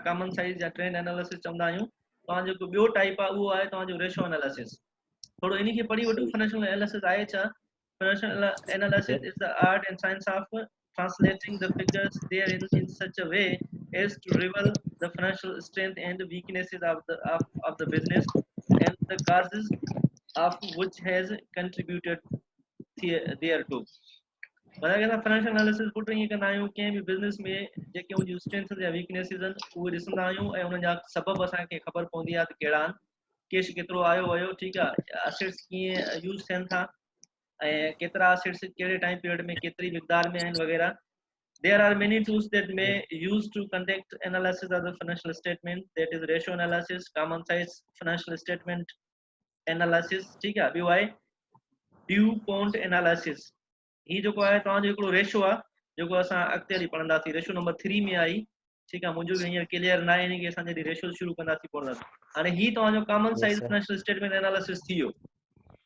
Common size या trend analysis चवंदा आहियूं। तव्हां जेको ॿियो टाइप आहे उहो आहे तव्हांजो रेशो एनालिसिस। थोरो इन खे पढ़ी वठो। फाइनेंशियल एनालिसिस आहे छा? Financial analysis is the art and science of translating the figures there in such a way as to reveal the financial strength and weaknesses of the business and the causes of which has contributed thereto. मतलब कि financial analysis put ईअं कंदा आहियूं कंहिं बि business में जेके उनजी strengths या वीकनेसिस आहिनि उहे ॾिसंदा आहियूं ऐं उनजा सबब असांखे ख़बर पवंदी आहे त कहिड़ा आहिनि, कैश केतिरो आयो वियो, ठीकु आहे, एसेट्स कीअं यूज़ थियनि था ऐं केतिरा एसेट्स कहिड़े टाइम पीरियड में केतिरी मिक़दार में आहिनि वग़ैरह। There are many tools that may use to conduct analysis of the financial statement, that is ratio analysis, common size financial statement analysis, ठीक है। ॿियो आहे DuPont analysis। ही जेको आहे तव्हांजो हिकिड़ो रेशो आहे जेको असां अॻिते हली पढ़ंदासीं, रेशो नंबर 3 में आई, ठीकु आहे। मुंहिंजो बि हींअर क्लियर न आहे, इन खे असां जॾहिं रेशो शुरू कंदासीं पढ़ंदासीं। हाणे ही तव्हांजो common size financial statement analysis थी वियो,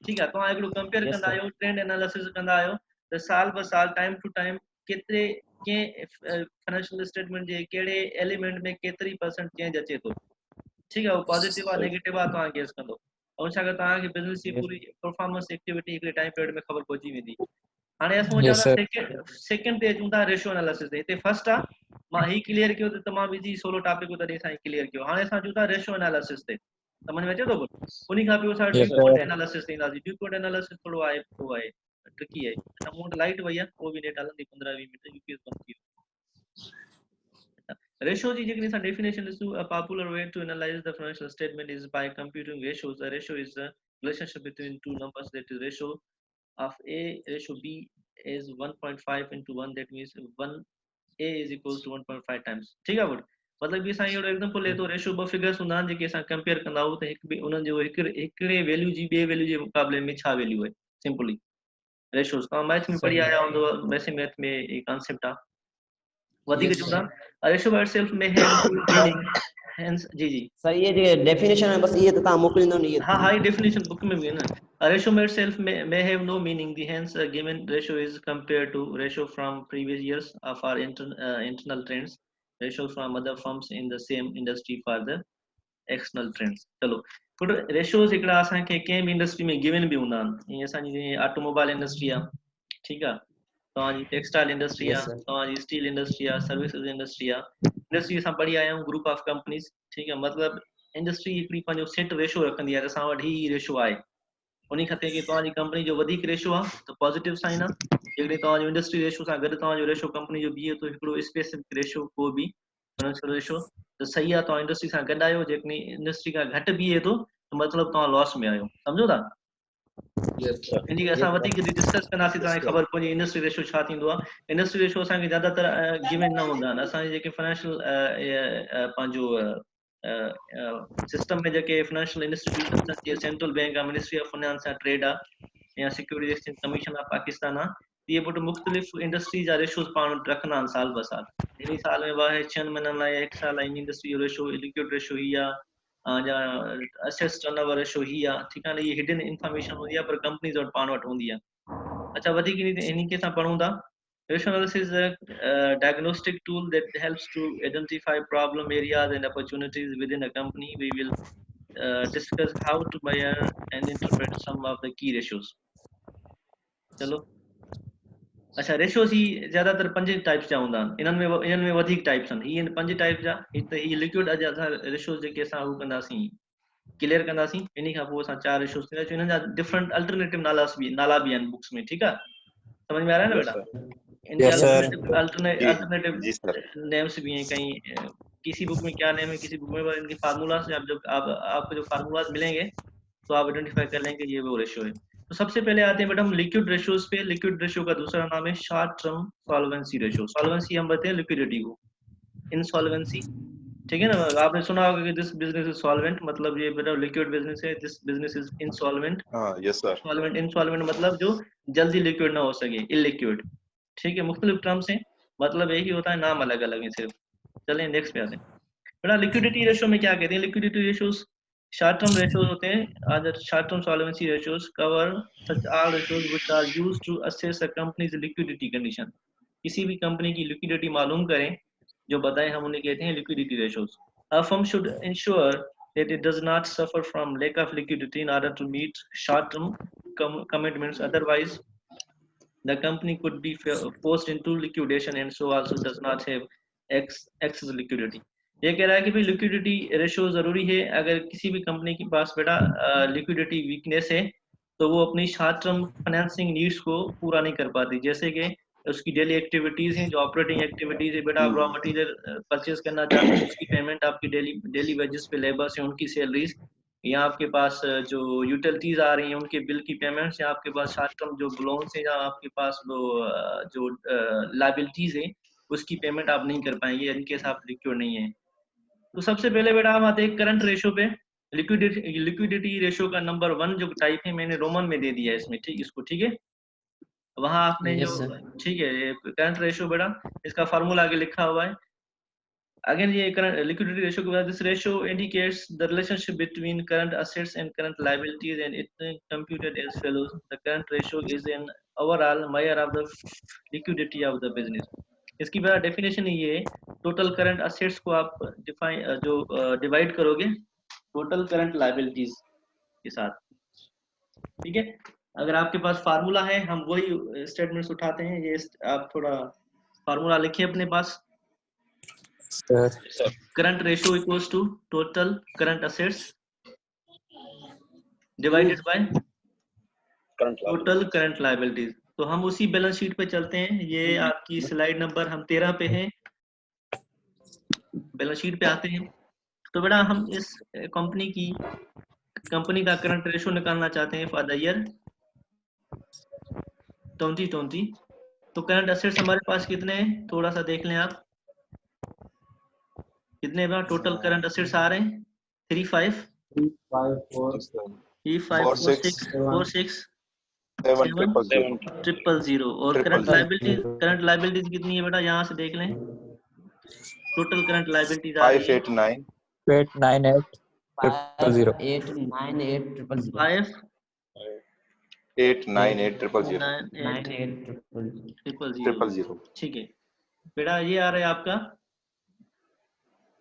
ठीकु आहे। तव्हां हिकिड़ो कंपेयर कंदा आहियो, ट्रेंड एनालिसिस कंदा आहियो त साल ब साल टाइम टू टाइम केतिरे कंहिं फाइनेंशियल स्टेटमेंट जे कहिड़े एलिमेंट में केतिरी परसेंट चेंज अचे थो, ठीकु आहे। वो पॉजिटिव आहे नेगेटिव आहे तव्हां गेस कंदो, ऐं छाकाणि तव्हांखे बिज़नेस जी पूरी परफॉर्मेंस एक्टिविटी हिकिड़े टाइम पीरियड में ख़बर पहुची वेंदी। हाणे असां चवंदा सेकंड ते अचूं था रेशो एनालिसिस ते। हिते फर्स्ट आहे, मां ही क्लियर कयो त तमामु इज़ी सोलो टॉपिक हो तॾहिं असां क्लियर कयो। हाणे असां अचूं था रेशो एनालिसिस ते, समझ में अचे थो? उन खां पोइ असां ड्यूपोंट एनालिसिस ते ईंदासीं। ड्यूपोंट एनालिसिस थोरो आहे वो आहे ट्रिकी आहे। अच्छा मूं वटि लाइट वई आहे, वो बि नेट हलंदी 15-20 मिनट, यूपीएस बंदि थी वियो। रेशो जी जेकॾहिं असां डेफिनेशन ॾिसूं, a popular way to analyse the financial statement is by computing ratios. The ratio is the relationship between two numbers, that is ratio of A ratio B is 1.5 into 1, that means 1A is equals to 1.5 times, ठीक है। मतलब कि असां एहिड़ो example ले तो ratio ॿ figures हूंदा आहिनि जेके असां कंपेयर कंदा आहियूं त हिकु बि उन्हनि जो हिकिड़े वैल्यू जी ॿिए वैल्यू जे मुक़ाबले में छा वैल्यू आहे, सिंपली रेशोस। तव्हां मैथ में पढ़ी आया हूंदव, वैसे मैथ में ये कॉन्सेप्ट आहे वधीक चवंदा। Ratio by itself may have meaning, hence जी जी सर ये जो डेफिनेशन है बस ये तो ता मोकलिंदो नहीं ये। हाँ हाँ, डेफिनेशन बुक में भी है ना। Ratio by itself may have no meaning. The hence given ratio is compared to ratio from previous years of our internal trends, ratio from other firms in the same industry for the external trends. चलो फिर ratios हिकिड़ा असांखे कंहिं बि industry में given भी हूंदा आहिनि। ईअं असांजी ऑटोमोबाइल इंडस्ट्री आहे, ठीकु आहे, तव्हांजी टेक्सटाइल इंडस्ट्री आहे, तव्हांजी स्टील इंडस्ट्री आहे, सर्विसेज इंडस्ट्री आहे। इंडस्ट्री असां पढ़ी आया आहियूं, ग्रुप ऑफ कंपनीज, ठीकु आहे। मतिलबु इंडस्ट्री हिकिड़ी पंहिंजो सेट रेशो रखंदी आहे, असां वटि ही रेशो आहे। उन खां कि तव्हांजी कंपनी जो वधीक रेशो आहे त पॉजिटिव साइन आहे। जेकॾहिं तव्हांजो इंडस्ट्री रेशो सां गॾु तव्हांजो रेशो कंपनी जो बीहे थो हिकिड़ो स्पेसिफिक रेशो, को बि फाइनेंशियल रेशो, त सही आहे, तव्हां इंडस्ट्री सां गॾु आहियो। जेकॾहिं इंडस्ट्री खां घटि बीहे थो त मतिलबु तव्हां लॉस में आहियो, सम्झो था। इन जी असां वधीक डिस्कस कंदासीं, तव्हांखे ख़बर पवंदी इंडस्ट्री रेशो छा थींदो आहे। इंडस्ट्री रेशो असांखे ज़्यादातर गिवन न हूंदा आहिनि। असांजे जेके फाइनेंशियल पंहिंजो सिस्टम में जेके फाइनेंशियल इंस्टीट्यूशन जीअं सेंट्रल बैंक आहे, मिनिस्ट्री ऑफ फाइनेंस आहे, ट्रेड आहे, या security exchange commission of Pakistan आहे, इहे पुट मुख़्तलिफ़ इंडस्ट्री जा रेशोस पाण वटि रखंदा आहिनि साल ब साल। इन साल में 6 महीननि लाइ, 1 साल लाइ इन इंडस्ट्री जो रेशो, लिक्विड रेशो ही आहे, या एसेट्स टर्नओवर रेशो ही आहे, ठीकु आहे। ये हिडन इंफॉर्मेशन हूंदी आहे पर कंपनीज वटि पाण वटि हूंदी आहे। अच्छा वधीक इन खे असां पढ़ूं था। Ratio analysis is a diagnostic tool that helps to identify problem areas and opportunities within a company. We will discuss how to measure and interpret some of the key ratios. चलो अच्छा, रेशियोस ही ज़्यादातर 5 types जा हूंदा आहिनि। इन्हनि में वधीक types आहिनि। ही 5 टाइप जा, त ही लिक्विड असां रेशियोस जेके असां हू कंदासीं, क्लियर कंदासीं। इन खां पोइ असां 4 रेशियोस कंदासीं। इन्हनि जा डिफरेंट अल्टरनेटिव नाला भी आहिनि बुक्स में, ठीकु आहे। समझ में आ रहा है ना बेटा? इनके अल्टरनेटिव नेम्स भी हैं। कहीं किसी बुक में क्या नेम है, किसी बुक में इनके फार्मूलास से आपको जो फार्मूलास मिलेंगे तो आप आइडेंटिफाई कर लेंगे ये वो रेशियो है। तो सबसे पहले आते हैं बेटा हम लिक्विड रेशियोज पे। लिक्विड रेशियो का दूसरा नाम है short term solvency ratio. Solvency हम बताते हैं लिक्विडिटी को, इनसॉल्वेंसी, ठीक है ना। आपने सुना होगा कि दिस बिजनेस इज सॉल्वेंट, मतलब ये बेटा लिक्विड बिजनेस है। This business is insolvent. Yes sir. Solvent, insolvent मतलब जो जल्दी लिक्विड ना हो सके, इलिक्विड, ठीक है। मुख्तलिफ टर्म्स हैं, मतलब यही होता है, नाम अलग अलग है सिर्फ। चलें नेक्स्ट पे आते हैं बेटा। लिक्विडिटी रेशियो में क्या कहते हैं? Liquidity ratios short term ratios होते हैं। Other short term solvency ratios cover such all ratios which are used to assess a company's liquidity condition. किसी भी कंपनी की लिक्विडिटी मालूम करें जो बताएं, हम उन्हें कहते हैं liquidity ratios. A firm should ensure that it does not suffer from lack of liquidity in order to meet short-term commitments. Otherwise, the company could be forced into liquidation and so also does not have excess liquidity. ये कह रहा है कि भाई liquidity ratio जरूरी है। अगर किसी भी कंपनी के पास बेटा लिक्विडिटी वीकनेस है तो वो अपनी शॉर्ट टर्म फाइनेंसिंग नीड्स को पूरा नहीं कर पाती। जैसे कि उसकी डेली एक्टिविटीज हैं, जो ऑपरेटिंग एक्टिविटीज है बेटा, आप रॉ मटेरियल परचेज करना चाहते हैं, उसकी पेमेंट आपकी डेली वेजेस पे लेबर्स हैं उनकी सैलरीज, या आपके पास जो यूटिलिटीज आ रही हैं उनके बिल की पेमेंट्स, या आपके पास शॉर्ट टर्म जो लोन्स हैं, या आपके पास जो लायबिलिटीज हैं उसकी पेमेंट आप नहीं कर पाएंगे इनकेस आप लिक्विड नहीं है। तो सबसे पहले बेटा हम आते हैं करंट रेशियो पे। लिक्विडिटी रेशियो का नंबर 1 जो टाइप है मैंने रोमन में दे दिया है इसमें, ठीक, इसको ठीक है। वहां आपने Yes, जो sir. ठीक है करंट रेशियो बेटा इसका फार्मूला आगे लिखा हुआ है। Again, ये current liquidity ratio के बाद this ratio indicates the relationship between current assets and current liabilities and it computed as follows. The current ratio is an overall measure of the liquidity of the business. इसकी बड़ा definition ये है, total current assets को आप divide करोगे total current liabilities के साथ, ठीक है। अगर आपके पास फार्मूला है हम वही स्टेटमेंट्स उठाते हैं। ये आप थोड़ा फार्मूला लिखिए अपने पास। Current ratio equals to total current assets divided by total current liabilities। तो हम उसी बैलेंस शीट पे चलते हैं। ये आपकी स्लाइड नंबर हम 13 पे हैं, बैलेंस शीट पे आते हैं। तो बेटा हम इस कंपनी का करंट रेशियो निकालना चाहते हैं फॉर द ईयर 2020। तो करंट एसेट्स हमारे पास कितने हैं थोड़ा सा देख लें आप, कितने बार टोटल करंट एसेट्स आ रहे हैं 35,4,6,7,000 और करंट लायबिलिटीज कितनी है बेटा, यहाँ से देख लें। टोटल करंट लायबिलिटीज आ रही है 5,898,000 ठीक है बेटा। ये आ रहा है आपका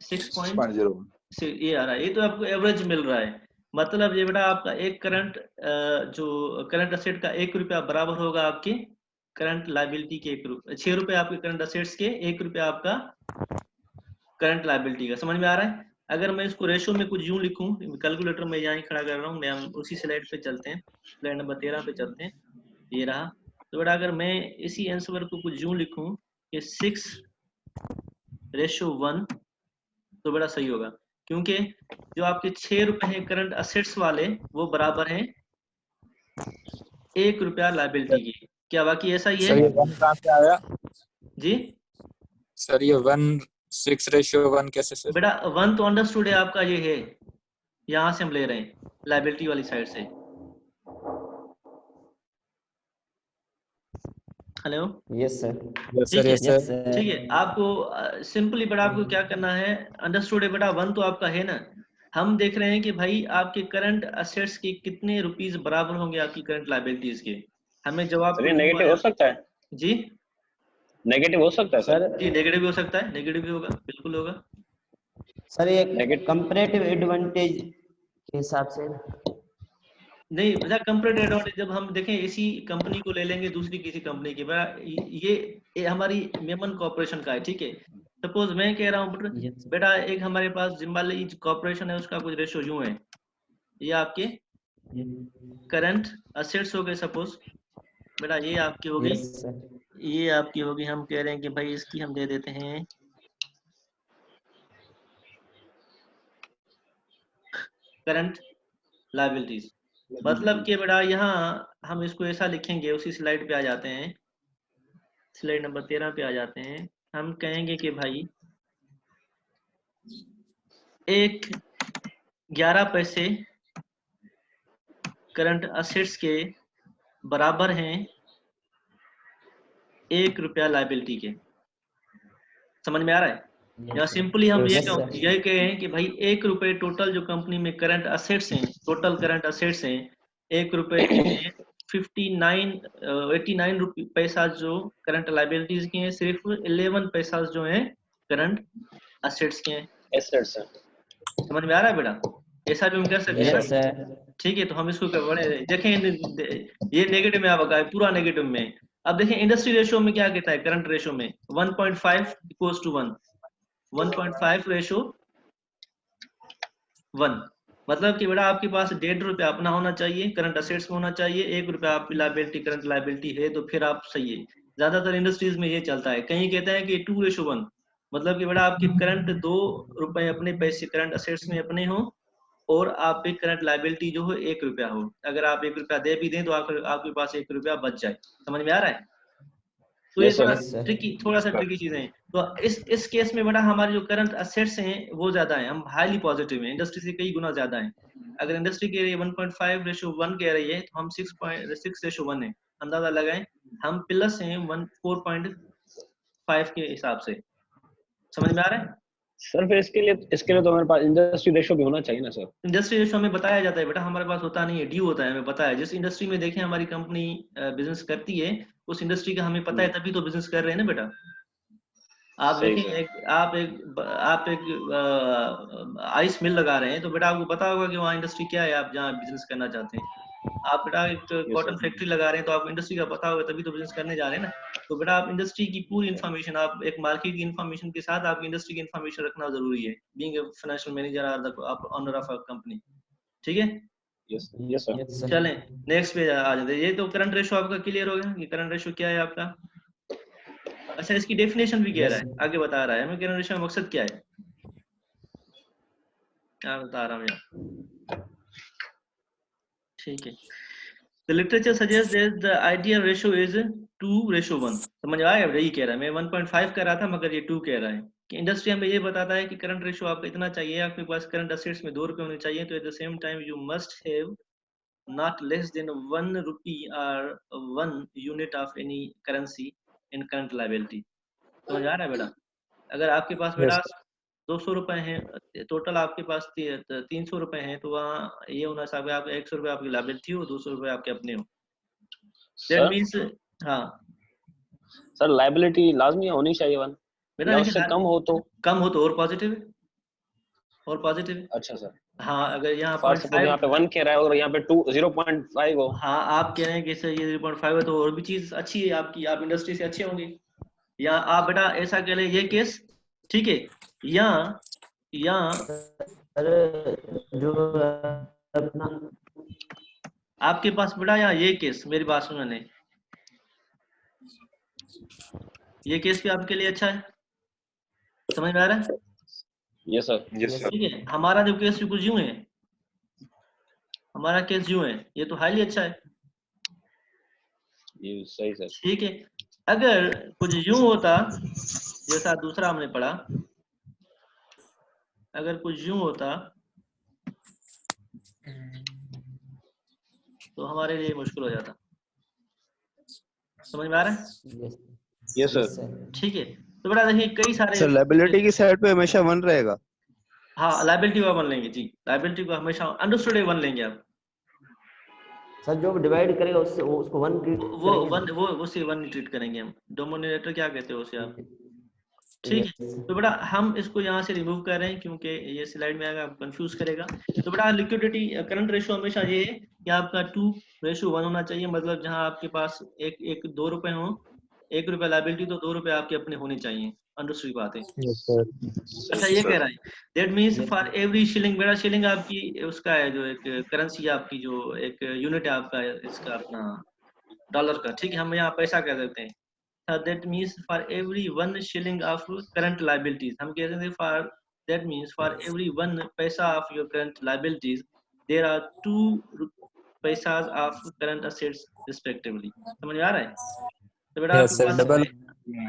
6.0 ये आ रहा है। ये तो आपको एवरेज मिल रहा है। मतलब ये बेटा आपका एक जो करंट असेट का 1 रुपया बराबर होगा आपके करंट लायबिलिटी के 6 रुपए आपके करंट असेट्स के, 1 रुपया आपका करंट लायबिलिटी का। समझ में आ रहा है। अगर मैं इसको रेशियो में कुछ यूं लिखूं, कैलकुलेटर में यहाँ ही खड़ा कर रहा हूँ मैं, हम उसी स्लाइड पे चलते हैं, स्लाइड नंबर 13 पे चलते हैं। ये रहा। तो बेटा अगर मैं इसी आंसर को कुछ यूं लिखूं कि 6:1 तो बड़ा सही होगा, क्योंकि जो आपके 6 रुपए हैं करंट असेट्स वाले वो बराबर हैं 1 रुपया लायबिलिटी की। क्या बाकी ऐसा ही है? सर ये 1 कहाँ से आया जी सर, ये 1:6 कैसे सर? बेटा 1 तो अंडरस्टूड है आपका, ये है यहाँ से हम ले रहे हैं लायबिलिटी वाली साइड से। Hello Yes, sir. ठीक है Yes, sir. ठीक है। आपको सिंपली बेटा आपको क्या करना है, अंडरस्टूड है बेटा 1 तो आपका है ना। हम देख रहे हैं कि भाई आपके करंट असेट्स के कितने रुपीस बराबर होंगे आपकी करंट लायबिलिटीज के। हमें जवाब नेगेटिव हो सकता है जी, नेगेटिव हो सकता है सर जी नेगेटिव भी हो सकता है, नेगेटिव भी होगा, बिल्कुल होगा सर। ये कंपैरेटिव एडवांटेज के हिसाब से नहीं बेटा। कंपैरेटिव एडवांटेज जब हम देखें इसी कंपनी को ले लेंगे दूसरी किसी कंपनी की, ये हमारी मेमन कॉर्पोरेशन का है, ठीक है। सपोज मैं कह रहा हूँ बेटा एक हमारे पास जिम्बाली कॉर्पोरेशन है, उसका कुछ रेशियो यूं है। ये आपके करंट असेट्स हो गए सपोज बेटा, ये आपकी होगी, ये आपकी होगी। हम कह रहे हैं कि भाई इसकी हम दे देते हैं करंट लायबिलिटीज। मतलब कि बेटा यहाँ हम इसको ऐसा लिखेंगे, उसी स्लाइड पे आ जाते हैं, स्लाइड नंबर 13 पे आ जाते हैं। हम कहेंगे कि भाई 11 पैसे करंट असेट्स के बराबर हैं 1 रुपया लायबिलिटी के। समझ में आ रहा है? या सिंपली हम ये कहें कि भाई 1 रुपए टोटल जो कंपनी में करंट असेट्स हैं, टोटल करंट असेट्स हैं 1 रुपए के 89 पैसा जो करंट लायबिलिटीज के हैं, सिर्फ 11 पैसा जो है करंट असेट्स के हैं। एसेट्स है। समझ में आ रहा है बेटा? ऐसा भी हम कर सकते हैं। Yes sir. ठीक है, तो हम इसको कर बड़े देखें, ये नेगेटिव में आपका पूरा नेगेटिव में। अब देखें इंडस्ट्री रेशियो में क्या कहता है, करंट रेशियो में 1.5 इक्वल्स टू 1, 1.5 रेशियो 1, मतलब कि बेटा आपके पास 1.5 रुपया अपना होना चाहिए, करंट असेट्स में होना चाहिए, 1 रुपया आपकी लायबिलिटी, करंट लायबिलिटी है तो फिर आप सही है। ज्यादातर इंडस्ट्रीज में ये चलता है। कहीं कहते हैं कि 2:1, मतलब कि बेटा आपके करंट 2 रुपए अपने पैसे करंट असेट्स में अपने हो और आप पे करंट लायबिलिटी जो हो 1 रुपया हो। अगर आप 1 रुपया दे भी दें तो आपके पास 1 रुपया बच जाए। समझ में आ रहा है? तो ये Yes, sir. थोड़ा Yes, sir. ट्रिकी, थोड़ा सा ट्रिकी चीजें हैं। तो इस केस में बेटा हमारे जो करंट असेट्स हैं वो ज्यादा है, हम हाईली पॉजिटिव हैं, इंडस्ट्री से कई गुना ज्यादा है। अगर इंडस्ट्री कह रही है 1.5:1 कह रही है तो हम 6:1 है, अंदाजा लगाएं। हम प्लस हैं 4.5 के हिसाब से। समझ में आ रहा है? सर फिर इसके लिए तो हमारे पास इंडस्ट्री रेशियो भी होना चाहिए ना सर। इंडस्ट्री रेशियो हमें बताया जाता है बेटा, हमारे पास होता नहीं है, ड्यू होता है, हमें पता है। जिस इंडस्ट्री में देखें हमारी कंपनी बिजनेस करती है उस इंडस्ट्री का हमें पता है, तभी तो बिजनेस कर रहे हैं ना बेटा। आप सही देखें आप एक आइस मिल लगा रहे हैं तो बेटा आपको पता होगा कि वहाँ इंडस्ट्री क्या है, आप जहाँ बिजनेस करना चाहते हैं। आप बेटा एक कॉटन फैक्ट्री लगा रहे हैं तो आपको इंडस्ट्री का पता होगा, तभी तो बिजनेस करने जा रहे हैं ना। तो बेटा आप इंडस्ट्री की पूरी इन्फॉर्मेशन, आप एक मार्केट की इन्फॉर्मेशन के साथ आपकी इंडस्ट्री की इन्फॉर्मेशन रखना जरूरी है, बीइंग ए फाइनेंशियल मैनेजर और the owner of a company. ठीक है, यस सर। Yes, sir. चलें नेक्स्ट पे आ जाते हैं। ये तो करंट रेशियो आपका क्लियर हो गया, ये करंट रेशियो क्या है आपका। अच्छा, इसकी डेफिनेशन भी कह Yes. रहा है, आगे बता रहा है हमें करंट रेशियो का मकसद क्या है, क्या बता रहा हूँ यहाँ। ठीक है, the literature suggests that the ideal ratio is 2:1। समझ आया? यही कह रहा है, मैं 1.5 कह रहा था मगर ये 2 कह रहा है कि इंडस्ट्री हमें ये बताता है कि करंट रेशियो आपका इतना चाहिए, आपके पास करंट असेट्स में 2 रुपए होने चाहिए, तो at the same time you must have not less than 1 rupee or 1 unit of any currency in current liability। समझ आ रहा है बेटा? अगर आपके पास बेटा 200 रुपए हैं, टोटल आपके पास 300 रुपए हैं, तो वहाँ ये होना चाहिए आपका 100 रुपए आपकी लायबिलिटी हो, 200 रुपए आपके अपने हो। दैट सर मीन्स हाँ सर लायबिलिटी लाजमी होनी चाहिए 1 बेटा, या लेकिन उससे कम हो तो। कम हो तो और पॉजिटिव है, और पॉजिटिव है। अच्छा सर। हाँ, अगर यहाँ फॉर सपोज यहाँ पे 1 कह रहा है और यहाँ पे 0.5 हो। हाँ आप कह रहे हैं कि सर ये 0.5 है तो और भी चीज अच्छी है आपकी, आप इंडस्ट्री से अच्छे होंगे। या आप बेटा ऐसा कह ले ये केस, ठीक है, या सर जो अपना आपके पास बेटा यहाँ ये केस, मेरी बात सुनने, ये केस भी आपके लिए अच्छा है। समझ में आ रहा है? Yes sir. Yes, sir. ठीक है, हमारा जो केस कुछ यूं है, हमारा केस यूं है, ये तो हाईली अच्छा है। ये सही सर। ठीक है, अगर कुछ यूं होता जैसा दूसरा हमने पढ़ा, अगर कुछ यूं होता तो हमारे लिए मुश्किल हो जाता। समझ में आ रहा है? Yes, yes yes, sir. sir. ठीक है, तो बेटा देखिए कई सारे सर लायबिलिटी की साइड पे हमेशा 1 रहेगा। हाँ लायबिलिटी को 1 लेंगे जी, लायबिलिटी को हमेशा अंडरस्टूड 1 लेंगे आप। सर जो डिवाइड करेगा उससे उसको 1 ट्रीट वो करेंगे। 1 वो उसे 1 ट्रीट करेंगे हम। डोमिनेटर क्या कहते हो उसे आप? ठीक है, Yes, तो बेटा हम इसको यहाँ से रिमूव कर रहे हैं क्योंकि ये स्लाइड में आएगा, कंफ्यूज करेगा। तो बेटा लिक्विडिटी करंट रेशियो हमेशा ये है कि आपका 2:1 होना चाहिए, मतलब जहाँ आपके पास एक 2 रुपए हो, 1 रुपया लायबिलिटी तो 2 रुपए आपके अपने होने चाहिए। अंडरस्टूड बात है। अच्छा, ये कह रहा है that means for every shilling, बेटा शिलिंग आपकी उसका है जो एक करेंसी आपकी, जो एक यूनिट है आपका इसका अपना डॉलर का, ठीक है, हम यहाँ पैसा कह देते हैं। That means for every 1 shilling of current liabilities, हम कहते हैं for that means for every 1 पैसा of your current liabilities there are 2 पैसास of current assets respectively। समझ में आ रहा है? तो बेटा यस आपके सर, डबल। पास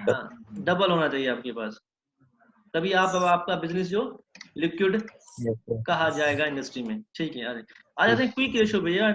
हाँ डबल होना चाहिए आपके पास, तभी आप आपका बिजनेस जो लिक्विड कहा जाएगा इंडस्ट्री में। ठीक है, आ जाते हैं क्विक रेशियो भैया।